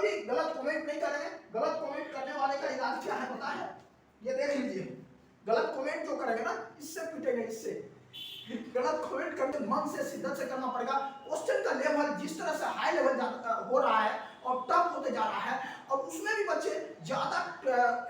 कभी गलत कमेंट नहीं करेंगे। गलत कमेंट करने वाले का इलाज क्या है पता है? ये देख लीजिए, गलत कमेंट जो करेंगे ना इससे पिटेंगे, इससे। गलत कमेंट करके मन से शिद्दत से करना पड़ेगा। क्वेश्चन का लेवल जिस तरह से हाई लेवल हो रहा है और टफ होते जा रहा है और उसमें भी बच्चे ज्यादा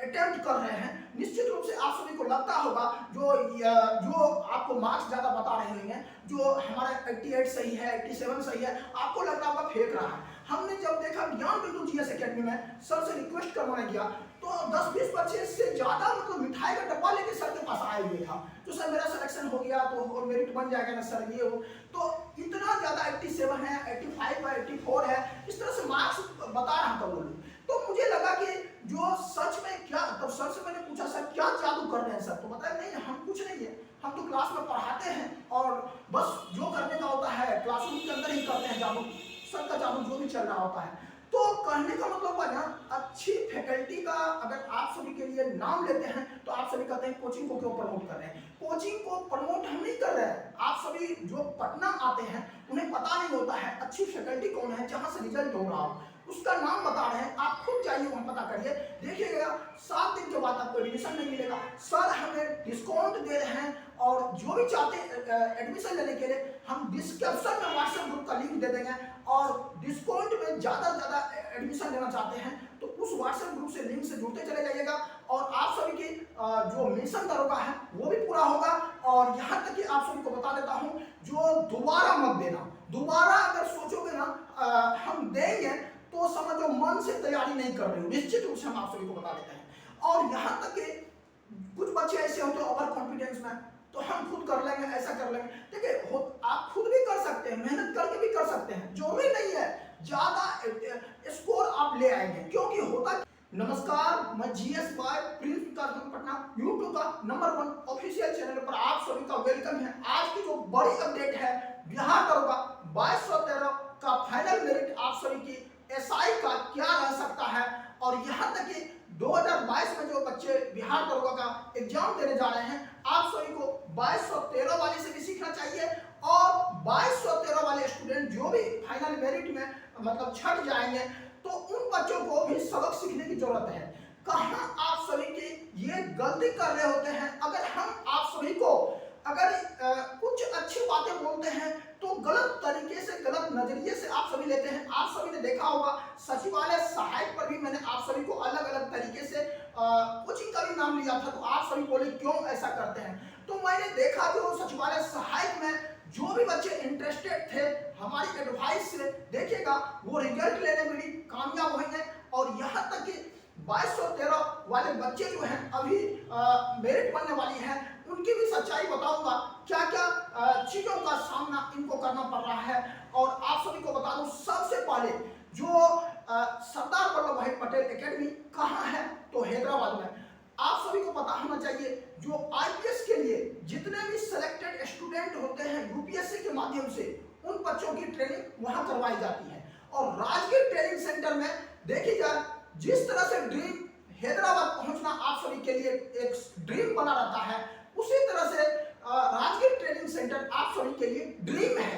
अटेम्प्ट कर रहे हैं, निश्चित रूप से आप सभी को लगता होगा जो आपको मार्क्स ज्यादा बता रहे हैं, जो हमारा 88 सही है, 87 सही है, आपको लग रहा होगा फेक रहा है। हमने जब देखा ज्ञान बिंदु जीएस एकेडमी में सर से रिक्वेस्ट करवाने गया तो 10-20 बच्चे से ज्यादा मतलब मिठाई का डब्बा लेके सर के पास आए हुए था। तो सर मेरा सिलेक्शन हो गया तो मेरिट बन जाएगा ना सर, ये हो। तो इतना ज्यादा 87 है, 85 है, 84 है, इस तरह से मार्क्स बता रहा था वो लोग। तो मुझे लगा कि जो सच में क्या, तब सर से मैंने पूछा सर क्या जादू कर रहे हैं सर? तो बताया नहीं हम कुछ नहीं है, हम तो क्लास में पढ़ाते हैं और बस जो करने का होता है क्लासरूम के अंदर ही करते हैं जादू, सर का जादू जो भी चल रहा होता है। तो कहने का मतलब हुआ ना, अच्छी फैकल्टी का अगर आप सभी के लिए नाम लेते हैं तो आप सभी कहते हैं कोचिंग को क्यों प्रमोट कर रहे हैं? कोचिंग को प्रमोट हम नहीं कर रहे हैं। आप सभी जो पटना आते हैं उन्हें पता नहीं होता है अच्छी फैकल्टी कौन है जहां से रिजल्ट हो रहा हो, उसका नाम बता रहे हैं। आप खुद जाइए वहां पता करिए, देखिएगा 7 दिन के बाद आपको एडमिशन नहीं मिलेगा। सर हमें डिस्काउंट दे रहे हैं और जो भी चाहते हैं एडमिशन लेने के लिए हम डिस्क्रिप्शन में व्हाट्सएप ग्रुप का लिंक दे देंगे और डिस्काउंट में ज्यादा से ज्यादा एडमिशन लेना चाहते हैं तो उस व्हाट्सएप ग्रुप से लिंक से जुड़ते चले जाइएगा और आप सभी की जो मिशन दरोगा है वो भी पूरा होगा। और यहाँ तक कि आप सभी को बता देता हूँ, जो दोबारा मत देना, दोबारा अगर सोचोगे ना हम देंगे तो समझो मन से तैयारी नहीं कर रहे हो, निश्चित रूप से हम आप सभी को बता देते हैं। और यहाँ तक कि कुछ बच्चे ऐसे होते हैं ओवर कॉन्फिडेंस में, तो हम खुद कर लेंगे, ऐसा कर लेंगे। देखिए आप खुद भी कर सकते हैं, मेहनत करके भी कर सकते हैं, जरूरी नहीं है ज्यादा स्कोर आप ले आएंगे, क्योंकि होता। नमस्कार, मैं GS bye Prince Patna YouTube का नंबर 1 ऑफिशियल चैनल पर आप सभी का वेलकम है। आज की जो बड़ी अपडेट है, बिहार दरोगा 2213 का फाइनल मेरिट आप सभी की एसआई का क्या रह सकता है और यहाँ तक कि 2022 में जो बच्चे बिहार दरोगा का एग्जाम देने जा रहे हैं, आप सभी को 2213 वाले से भी सीखना चाहिए और 2213 वाले स्टूडेंट जो भी फाइनल मेरिट में मतलब छट जाएंगे तो उन बच्चों को भी सबक सीखने की जरूरत है। कहां आप सभी की ये गलती कर रहे होते हैं, अगर हम आप सभी को अगर कुछ अच्छी बातें बोलते हैं तो गलत तरीके से, गलत नजरिए से आप सभी लेते हैं। आप सभी ने देखा होगा सचिवालय सहायक पर भी मैंने आप सभी को अलग अलग तरीके से कोचिंग का भी नाम लिया था, तो आप सभी बोले क्यों ऐसा करते हैं। तो मैंने देखा जो सचिवालय सहायक में जो भी बच्चे इंटरेस्टेड थे हमारी एडवाइस से, देखिएगा वो रिजल्ट लेने में भी कामयाब हुए हैं। और यहाँ तक कि 2213 वाले बच्चे जो हैं अभी मेरिट बनने वाली है, उनकी भी सच्चाई बताऊंगा, क्या क्या चीजों का सामना इनको करना पड़ रहा है। और आप सभी को बता दूं, सबसे पहले जो सरदार वल्लभ भाई पटेल एकेडमी कहाँ है, तो हैदराबाद में। आप सभी को पता होना चाहिए जो आईपीएस के लिए जितने भी सिलेक्टेड स्टूडेंट होते हैं यूपीएससी के माध्यम से, उन बच्चों की ट्रेनिंग वहां करवाई जाती है। और राजगीर ट्रेनिंग सेंटर में देखी जाए, जिस तरह से ड्रीम हैदराबाद पहुंचना आप सभी के लिए एक ड्रीम बना रहता है, उसी तरह से राजगीर ट्रेनिंग सेंटर आप सभी के लिए ड्रीम है।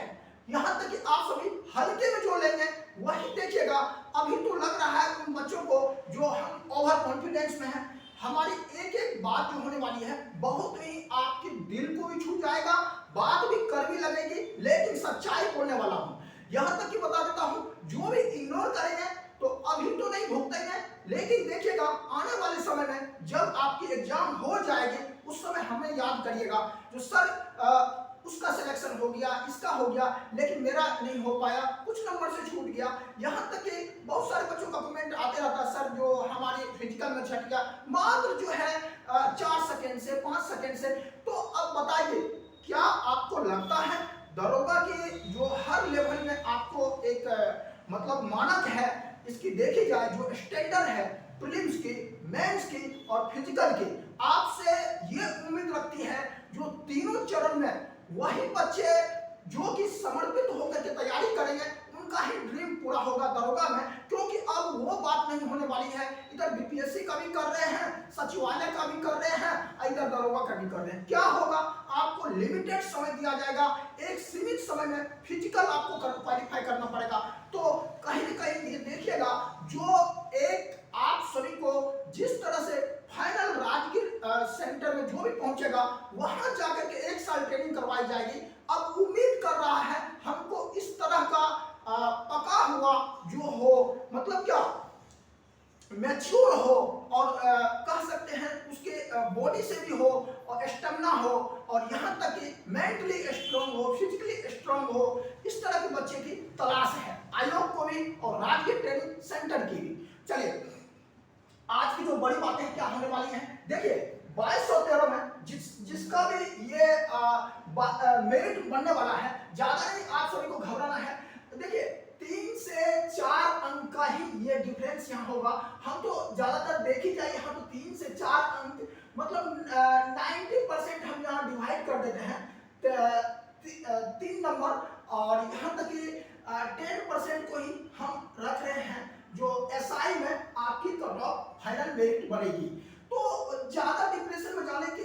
यहाँ तक कि आप सभी हल्के में जो लेंगे वही देखिएगा। अभी तो लग रहा है उन बच्चों को जो हम ओवर कॉन्फिडेंस में है, हमारी एक एक बात जो होने वाली है बहुत ही आपके दिल को भी छू जाएगा, बात भी कड़वी लगेगी, लेकिन सच्चाई बोलने वाला हूँ। यहाँ तक कि बता देता हूँ, जो भी इग्नोर करेंगे तो अभी तो नहीं भुगतेंगे, लेकिन देखिएगा आने वाले समय में जब आपकी एग्जाम हो जाएगी उस समय हमें याद करिएगा जो सर उसका सिलेक्शन हो गया, इसका हो गया, लेकिन मेरा नहीं हो पाया, कुछ नंबर से छूट गया। यहाँ तक कि बहुत सारे बच्चों का कमेंट आते रहता है, सर जो हमारी फिजिकल में छट गया मात्र जो है 4 सेकेंड से 5 सेकेंड से। तो अब बताइए, क्या आपको लगता है दरोगा के जो हर लेवल में आपको एक मतलब मानक है, इसकी देखी जाए जो स्टैंडर्ड है प्रीलिम्स की, मेंस की और फिजिकल की, आपसे ये उम्मीद रखती है जो तीनों चरण में वही बच्चे जो कि समर्पित होकर के तैयारी करेंगे उनका ही ड्रीम पूरा होगा दरोगा में। क्योंकि अब वो बात नहीं होने वाली है, इधर बीपीएससी का भी कर रहे हैं, सचिवालय का भी कर रहे हैं, इधर दरोगा का भी कर रहे हैं। क्या होगा, आपको लिमिटेड समय दिया जाएगा, एक सीमित समय में फिजिकल आपको क्वालिफाई करना पड़ेगा। तो कहीं ना कहीं ये देखिएगा जो जो हो, मतलब क्या, मैच्योर हो, और कह सकते हैं उसके बॉडी से भी हो और स्टेमिना हो, और यहाँ तक कि मेंटली स्ट्रांग हो, फिजिकली स्ट्रांग हो, इस तरह के बच्चे की तलाश है आयोग को भी और राज्य ट्रेनिंग सेंटर की भी। चलिए आज की जो बड़ी बातें क्या होने वाली हैं, देखिए 2213 में जिसका भी ये मेरिट बनने वाला है, ज्यादा नहीं आप सभी को घबराना है। देखिए 3 से 4 अंक का ही ये डिफरेंस यहाँ होगा। हम तो ज्यादातर देख ही जाइए, हम तो 3 से 4 अंक मतलब 90% हम यहाँ डिवाइड कर देते हैं 3 नंबर, और यहाँ तक कि 10% को ही हम रख रहे हैं जो एसआई में आपकी कट ऑफ फाइनल मेरिट बनेगी। तो ज्यादा डिप्रेशन में जाने की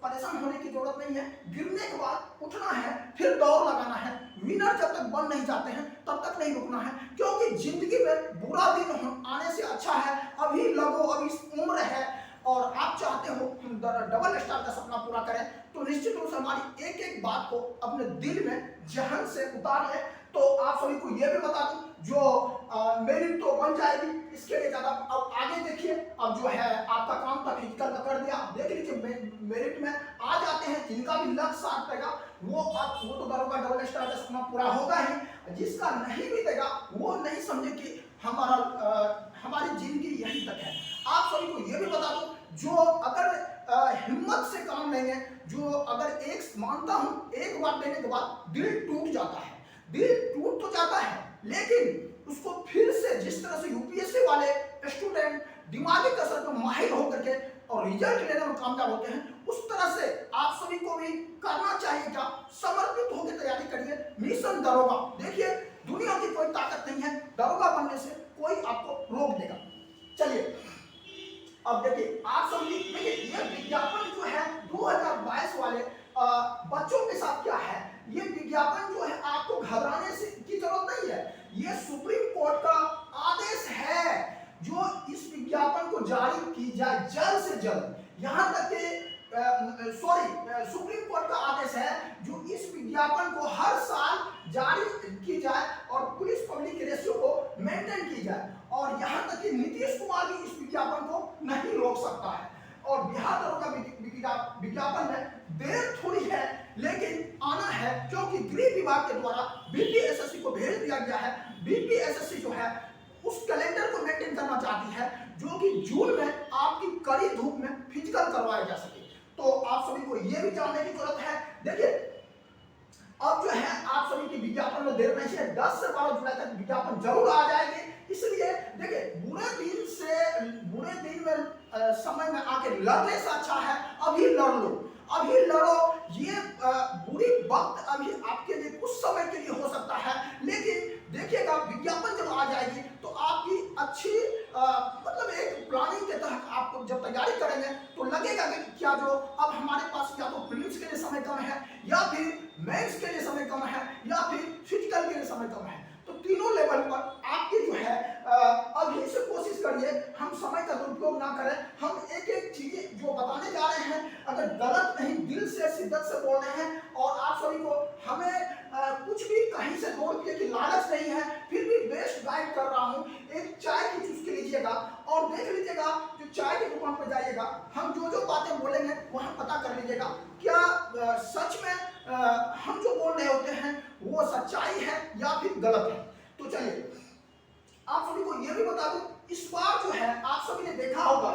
परेशान होने की जरूरत नहीं है। गिरने के बाद उठना है, फिर दौड़ लगाना है। विनर जब तक बन नहीं जाते हैं तब तक नहीं रुकना है, क्योंकि जिंदगी में बुरा दिन आने से अच्छा है अभी लगो, अभी उम्र है और आप चाहते हो हम डबल स्टार का सपना पूरा करें, तो निश्चित रूप से हमारी एक एक बात को अपने दिल में जहन से उतार लें। तो आप सभी को यह भी बता दूं, जो मेरिट तो बन जाएगी, इसके लिए ज्यादा अब आगे देखिए। अब जो है आपका काम था फिजिकल का कर दिया, देख लीजिए मेरिट में आ जाते हैं जिनका भी लक्ष्य साथ देगा वो तो दरोगा डबल स्टार का सपना पूरा होगा ही। जिसका नहीं भी देगा वो नहीं समझे कि हमारी जिंदगी यहीं तक है। आप सभी को यह भी बता दूं, जो अगर हिम्मत से काम लेंगे, जो अगर एक मानता हूं एक बार देने के बाद दिल टूट जाता है, दिल टूट तो जाता है, लेकिन उसको फिर से जिस तरह से यूपीएससी वाले स्टूडेंट दिमागी कसरत में माहिर होकर के और रिजल्ट लेने में कामयाब होते हैं, उस तरह से आप सभी को भी करना चाहिए। क्या समर्पित होकर तैयारी करिए। मिशन दरोगा, देखिए दुनिया की कोई ताकत नहीं है दरोगा बनने से कोई आपको रोक देगा। चलिए अब देखिए आप सभी देखिए ये विज्ञापन जो है 2022 वाले बच्चों के साथ क्या है, ये विज्ञापन जो है आपको घबराने से की जरूरत नहीं है। ये सुप्रीम कोर्ट का आदेश है जो इस विज्ञापन को जारी की जाए जल्द से जल्द। यहां तक कि सुप्रीम कोर्ट का आदेश है जो इस विज्ञापन को हर साल जारी की जाए और पुलिस पब्लिक रेशियो को मेंटेन की जाए, और यहां तक कि नीतीश कुमार भी इस विज्ञापन को नहीं रोक सकता है। और बिहार दरोगा विज्ञापन में देर थोड़ी है लेकिन आना है, क्योंकि गृह विभाग के द्वारा बीपीएसएससी को भेज दिया गया है। बीपीएसएससी जो है उस कैलेंडर को मेंटेन करना चाहती है जो कि जून में आपकी कड़ी धूप में फिजिकल करवाया जा सके। तो आप सभी को यह भी जानने की जरूरत है। देखिए अब जो है आप सभी की विज्ञापन में देर नहीं है, 10 से 12 जुलाई तक विज्ञापन जरूर आ जाएगी। इसलिए देखिए बुरे दिन में समय में आके लड़ने से अच्छा है अभी लड़ लो, अभी लड़ो। ये बुरी वक्त अभी आपके लिए कुछ समय के लिए हो सकता है, लेकिन देखिएगा विज्ञापन जब आ जाएगी तो आपकी अच्छी मतलब एक प्लानिंग के तहत आप जब तैयारी करेंगे तो लगेगा कि क्या जो अब हमारे पास या तो प्रीलिम्स के लिए समय कम है, या फिर मेंस के लिए समय कम है, या फिर फिजिकल के लिए समय कम है। तो तीनों लेवल पर आपकी जो है अभी से कोशिश करिए हम समय का दुरुपयोग ना करें। हम एक एक चीजें जो बताने जा रहे हैं अगर गलत नहीं दिल से शिद्दत से बोल रहे हैं, और आप सभी को हमें कुछ भी कहीं से 2 रुपये की लालच नहीं है, फिर भी बेस्ट गाइड कर रहा हूँ। एक चाय की चुस्की लीजिएगा और देख लीजिएगा, जो चाय की दुकान पर जाइएगा हम जो बातें बोलेंगे वहां पता कर लीजिएगा क्या सच में हम जो बोल रहे होते हैं वो सच्चाई है या फिर गलत है। तो चलिए आप सभी को यह भी बता दूं, इस बार जो है आप सभी ने देखा होगा,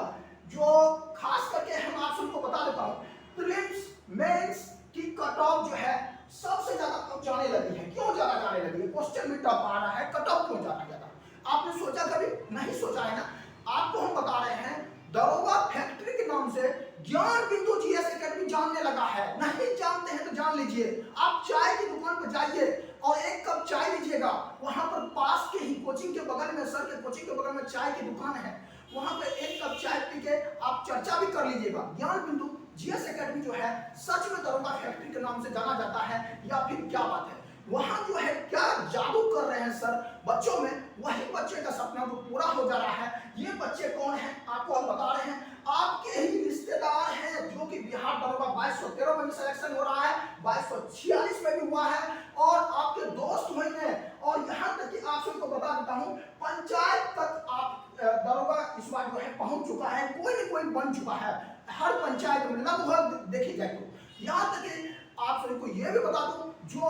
जो खास करके हम आप सभी को बता देता हूं, प्रीलिम्स मेंस की कट ऑफ जो है सबसे ज्यादा कब जाने लगी है। क्यों ज्यादा जाने लगी है? क्वेश्चन भी टफ आ रहा है, कट ऑफ क्यों जाना ज्यादा? आपने सोचा कभी? नहीं सोचा है ना। आपको हम बता रहे हैं दरोगा फैक्ट्री के नाम से ज्ञान बिंदु जीएस एकेडमी जानने लगा है। नहीं जानते हैं तो जान लीजिए। आप चाय की दुकान पर जाइए और एक कप चाय लीजिएगा, वहां पर पास के ही कोचिंग के बगल में, सर के कोचिंग के बगल में चाय की दुकान है, वहां पे एक कप चाय पी के आप चर्चा भी कर लीजिएगा। ज्ञान बिंदु जीएस एकेडमी जो है सच में दरोगा फैक्ट्री के नाम से जाना जाता है या फिर क्या बात है? वहां जो है क्या जादू कर रहे हैं सर बच्चों में, वही बच्चे का सपना जो पूरा हो जा रहा है। ये बच्चे कौन है आपको हम बता रहे हैं, आपके ही रिश्तेदार हैं जो कि बिहार दरोगा 2213 में भी सिलेक्शन हो रहा है, 2246 में भी हुआ है, और आपके दोस्त होंगे और यहाँ तक कि आप सबको बता देता हूँ, पंचायत तक आप दरोगा इस बार जो है पहुंच चुका है, कोई न कोई बन चुका है हर पंचायत में लगभग देखी जाए तो। यहाँ तक कि आप सभी को ये भी बता दूं, जो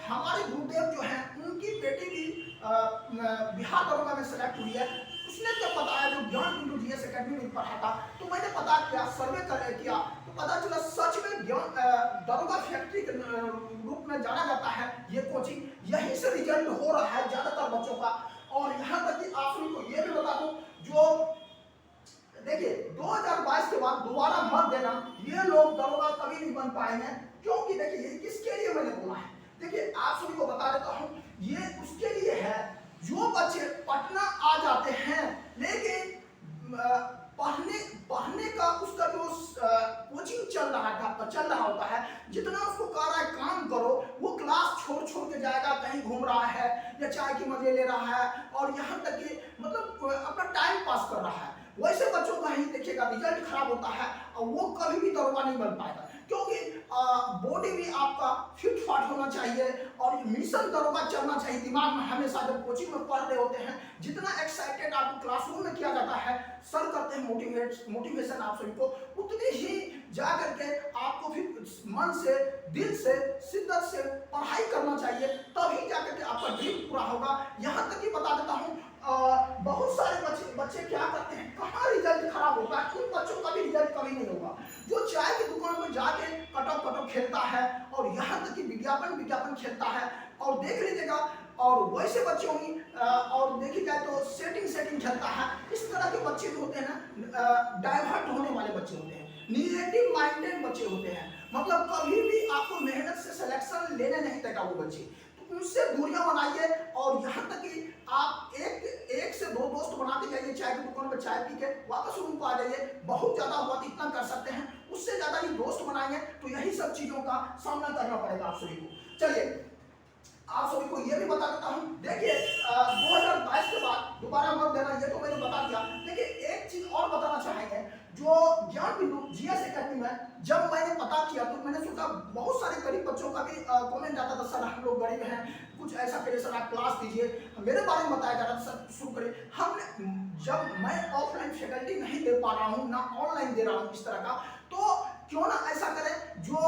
हमारे गुरुदेव जो हैं उनकी बेटी भी बिहार दरोगा में सेलेक्ट हुई है। उसने जब बताया, जो ज्ञान बिंदु जीएस एकेडमी में पढ़ा था, तो मैंने पता किया, सर्वे किया, तो पता चला सच में ज्ञान दरोगा फैक्ट्री के रूप में जाना जाता है ये कोचिंग। यहीं से रिजल्ट हो रहा है ज्यादातर बच्चों का। और यहाँ तक कि आप सभी को ये भी बता दूं, जो देखिए 2022 के बाद दोबारा मत देना, ये लोग दरोगा कभी नहीं बन पाएंगे। क्योंकि देखिए ये किसके लिए मैंने बोला है, देखिए आप सभी को बता देता हूँ, ये उसके लिए है जो बच्चे पटना आ जाते हैं लेकिन पढ़ने का उसका जो कोचिंग चल रहा होता है, जितना उसको कह रहा है काम करो, वो क्लास छोड़ के जाएगा, कहीं घूम रहा है या चाय की मजे ले रहा है, और यहाँ तक कि मतलब अपना टाइम पास कर रहा है। वैसे बच्चों का ही देखिएगा रिजल्ट खराब होता है और वो कभी भी दरोगा नहीं बन पाएगा। क्योंकि बॉडी भी आपका फिट फाट होना चाहिए और मिशन दरोगा चलना चाहिए दिमाग में हमेशा। जब कोचिंग में पढ़ रहे होते हैं, जितना एक्साइटेड आपको क्लासरूम में किया जाता है, सर करते हैं मोटिवेशन आप सभी को, उतनी ही जा करके आपको फिर मन से, दिल से, शिद्दत से पढ़ाई करना चाहिए, तभी जाकर के आपका ड्रीम पूरा होगा। यहाँ तक कि बता देता हूँ, बहुत सारे बच्चे क्या करते हैं, कहाँ रिजल्ट खराब होता है, उन बच्चों का भी रिजल्ट कभी नहीं होगा जो चाय की दुकान में जाके कटअप खेलता है और यहाँ तक कि विज्ञापन खेलता है, और देख लीजिएगा। और वैसे बच्चे होंगे, और देखी जाए तो सेटिंग खेलता है। इस तरह के बच्चे जो होते हैं ना, डाइवर्ट होने वाले बच्चे होते हैं, निगेटिव माइंडेड बच्चे होते हैं, मतलब कभी भी आपको मेहनत से सिलेक्शन लेने नहीं देगा वो बच्चे। तो उनसे दूरियां बनाइए, और यहाँ तक कि आप एक से दो दोस्त बनाते जाइए, चाय की दुकान में चाय पी के वापस रूम को आ जाइए। बहुत ज्यादा हुआ तो इतना कर सकते हैं, उससे ज्यादा ही दोस्त बनाएंगे तो यही सब चीजों का सामना करना पड़ेगा आप सभी को। चलिए आप सभी को ये भी बता देता हूँ, देखिए 2022 के बाद दोबारा मत देना, ये तो मैंने बता दिया। देखिए एक चीज और बताना चाहेंगे, जो ज्ञान बिंदु जीएस एकेडमी में जब मैंने पता किया तो मैंने सोचा, बहुत सारे गरीब बच्चों का भी कमेंट आता था, सर हम लोग गरीब हैं, कुछ ऐसा करिए सर, आप क्लास दीजिए, मेरे बारे में बताया जा रहा था, सर शुरू करिए। हमने जब मैं ऑफलाइन फैकल्टी नहीं दे पा रहा हूँ, ना ऑनलाइन दे रहा हूँ इस तरह का, तो क्यों ना ऐसा करें, जो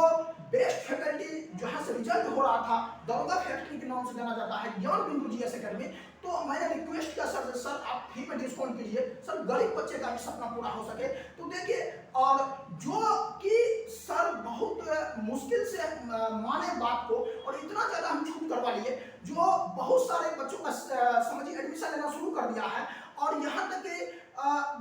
बेस्ट फैकल्टी जहां से रिजल्ट हो रहा था, दरोगा फैक्ट्री के नाम से जाना जाता है ज्ञान बिंदु जीएस एकेडमी, तो मैंने रिक्वेस्ट किया सर आप फ्री में डिस्काउंट कीजिए, सर गरीब बच्चे का भी सपना पूरा हो सके। तो देखिए, और जो कि सर बहुत मुश्किल से माने बात को, और इतना ज्यादा हम छूट करवा लिए, जो बहुत सारे बच्चों का समझिए एडमिशन लेना शुरू कर दिया है। और यहाँ तक कि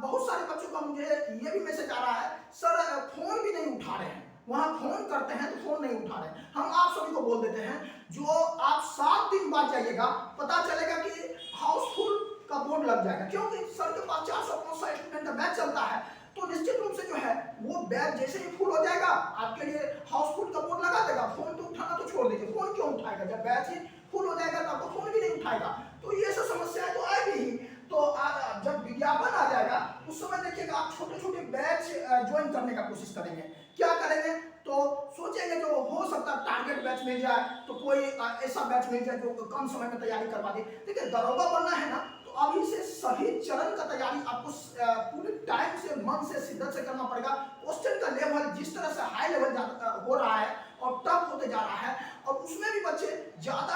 बहुत सारे बच्चों का मुझे ये भी मैसेज आ रहा है, सर फोन भी नहीं उठा रहे हैं, वहां फोन करते हैं तो फोन नहीं उठा रहे हैं। हम आप सभी को बोल देते हैं, जो आप 7 दिन बाद जाइएगा, पता चलेगा कि हाउसफुल का बोर्ड लग जाएगा, क्योंकि सर के पास 450 स्टूडेंट का बैच चलता है। तो निश्चित रूप से जो है वो बैच जैसे ही फुल हो जाएगा, आपके लिए हाउसफुल का बोर्ड लगा देगा। फोन तो उठाना तो छोड़ दीजिए, फोन क्यों उठाएगा, जब बैच ही फुल हो जाएगा तो आपको फोन भी नहीं उठाएगा। तो ये सब समस्याएं तो आएगी ही। तो जब विज्ञापन आ जाएगा उस समय देखिएगा, आप छोटे छोटे बैच ज्वाइन करने का कोशिश करेंगे। क्या करेंगे, तो सोचेंगे जो हो सकता है टारगेट बैच मिल जाए, तो कोई ऐसा बैच मिल जाए जो कम समय में तैयारी करवा दे। देखिए दरोगा बनना है ना, तो अभी से सभी चरण का तैयारी आपको पूरे टाइम से, मन से, शिद्दत से करना पड़ेगा। क्वेश्चन का लेवल जिस तरह से हाई लेवल हो रहा है और टफ होते जा रहा है, और उसमें भी बच्चे ज्यादा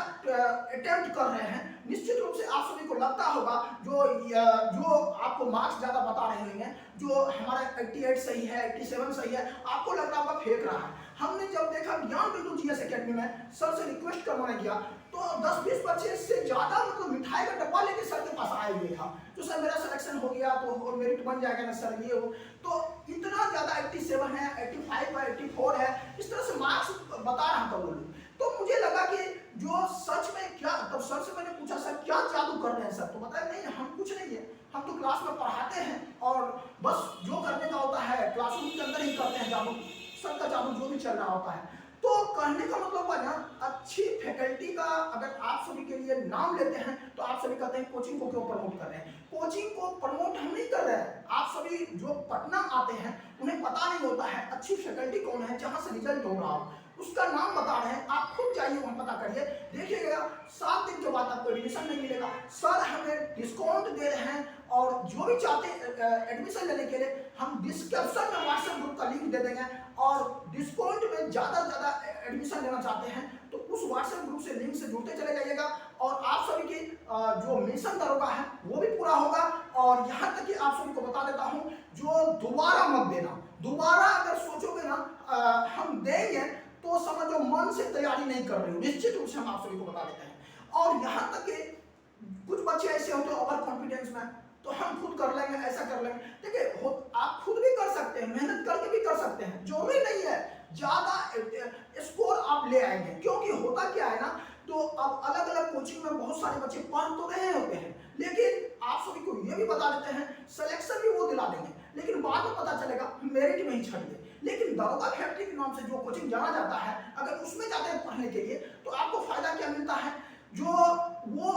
अटेम्प्ट कर रहे हैं, निश्चित रूप से आप सभी को लगता होगा, जो आपको मार्क्स ज्यादा बता रहे होंगे, जो हमारा 88 सही है, 87 सही है, आपको लग रहा होगा फेंक रहा है। हमने जब देखा ज्ञान बिंदु जीएस एकेडमी में, सर से रिक्वेस्ट करवाने गया, तो 10-20 बच्चे से ज्यादा मतलब मिठाई का डब्बा लेके सर के पास आए हुए था, तो सर मेरा सिलेक्शन हो गया तो मेरिट बन जाएगा ना सर, ये हो। तो इतना ज्यादा 87 है, 85 है, 84 है, इस तरह से मार्क्स बता रहा था वो लोग। तो मुझे लगा कि जो सच में क्या, तब सर से मैंने पूछा, सर क्या जादू कर रहे हैं सर, तो बताया नहीं हम कुछ नहीं है, हम तो क्लास में पढ़ाते हैं और बस जो करने का होता है क्लासरूम के अंदर ही करते हैं जादू, सर का जादू जो भी चल रहा होता है। तो कहने का मतलब है ना, अच्छी फैकल्टी का अगर आप सभी के लिए नाम लेते हैं, तो आप सभी कहते हैं कोचिंग को क्यों प्रमोट कर रहे हैं। कोचिंग को प्रमोट हम नहीं कर रहे हैं, आप सभी जो पटना आते हैं उन्हें पता नहीं होता है अच्छी फैकल्टी कौन है जहां से रिजल्ट हो रहा हो। उसका नाम बता रहे हैं, आप खुद जाइए वहां पता करिए, देखिएगा 7 दिन के बाद आपको एडमिशन नहीं मिलेगा। सर हमें डिस्काउंट दे रहे हैं, और जो भी चाहते एडमिशन लेने के लिए हम डिस्क्रिप्शन में व्हाट्सएप ग्रुप का लिंक दे देंगे, और डिस्काउंट में ज़्यादा से ज़्यादा एडमिशन लेना चाहते हैं तो उस व्हाट्सएप ग्रुप से लिंक से जुड़ते चले जाइएगा, और आप सभी की जो मिशन दरोगा है वो भी पूरा होगा। और यहाँ तक कि आप सभी को बता देता हूँ, जो दोबारा मत देना, दोबारा अगर सोचोगे ना हम देंगे तो समझो मन से तैयारी नहीं कर रहे हो, निश्चित रूप से हम आप सभी को बता देते हैं। और यहाँ तक कि कुछ बच्चे ऐसे होते हैं ओवर कॉन्फिडेंस में, तो हम खुद कर लेंगे, ऐसा कर लेंगे। देखिए आप खुद भी कर सकते हैं, मेहनत करके भी कर सकते हैं, जरूरी नहीं है ज्यादा स्कोर आप ले आएंगे, क्योंकि होता क्या है ना, तो अब अलग अलग कोचिंग में बहुत सारे बच्चे पढ़ तो रहे होते हैं, लेकिन आप सभी को ये भी बता देते हैं सिलेक्शन भी वो दिला देंगे, लेकिन बाद में पता चलेगा मेरिट में ही छट गए। लेकिन दरोगा फैक्ट्री के नाम से जो कोचिंग जाना जाता है, अगर उसमें जाते हैं पढ़ने के लिए तो आपको फायदा क्या मिलता है, जो वो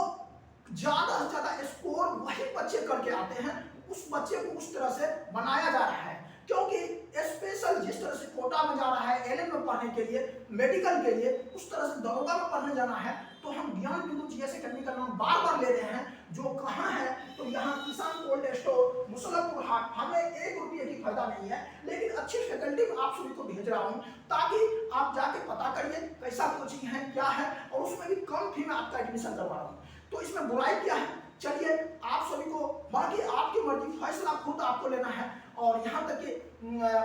ज्यादा से ज्यादा स्कोर वही बच्चे करके आते हैं, उस बच्चे को उस तरह से बनाया जा रहा है, क्योंकि स्पेशल जिस तरह से कोटा में जा रहा है एलएन में पढ़ने के लिए, मेडिकल के लिए, उस तरह से दरोगा में पढ़ने जाना है, तो हम ज्ञान बिंदु जीएस एकेडमी का नाम बार बार ले रहे हैं, जो कहाँ है तो यहाँ किसान कोल्ड स्टोर मुसलपुर हाट। हमें 1 रुपये की फायदा नहीं है, लेकिन अच्छी फैकल्टी में आप सभी को भेज रहा हूँ, ताकि आप जाके पता करिए कैसा कोचिंग है क्या है, और उसमें भी कम फी में आपका एडमिशन करवा रहा हूँ, तो इसमें बुराई क्या है। चलिए आप सभी को, बाकी आपकी मर्जी, फैसला खुद आपको लेना है। और यहाँ तक कि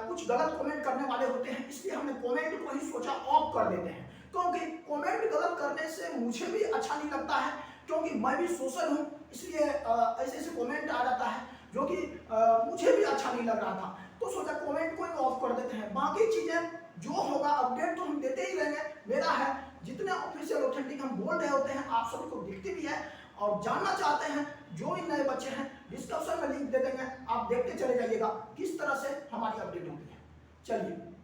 कुछ गलत कमेंट करने वाले होते हैं, इसलिए हमने कमेंट को ही सोचा ऑफ कर देते हैं, क्योंकि कमेंट गलत करने से मुझे भी अच्छा नहीं लगता है, क्योंकि मैं भी सोशल हूँ, इसलिए ऐसे ऐसे कमेंट आ जाता है जो कि मुझे भी अच्छा नहीं लग रहा था, तो सोचा कमेंट को ही ऑफ कर देते हैं। बाकी चीजें जो होगा अपडेट तो हम देते ही रहेंगे, मेरा है जितने ऑफिशियल ऑथेंटिक हम बोल रहे होते हैं आप सभी को दिखते भी है, और जानना चाहते हैं जो भी नए बच्चे हैं डिस्क्रिप्शन में लिंक दे देंगे, आप देखते चले जाइएगा किस तरह से हमारी अपडेट होती है। चलिए।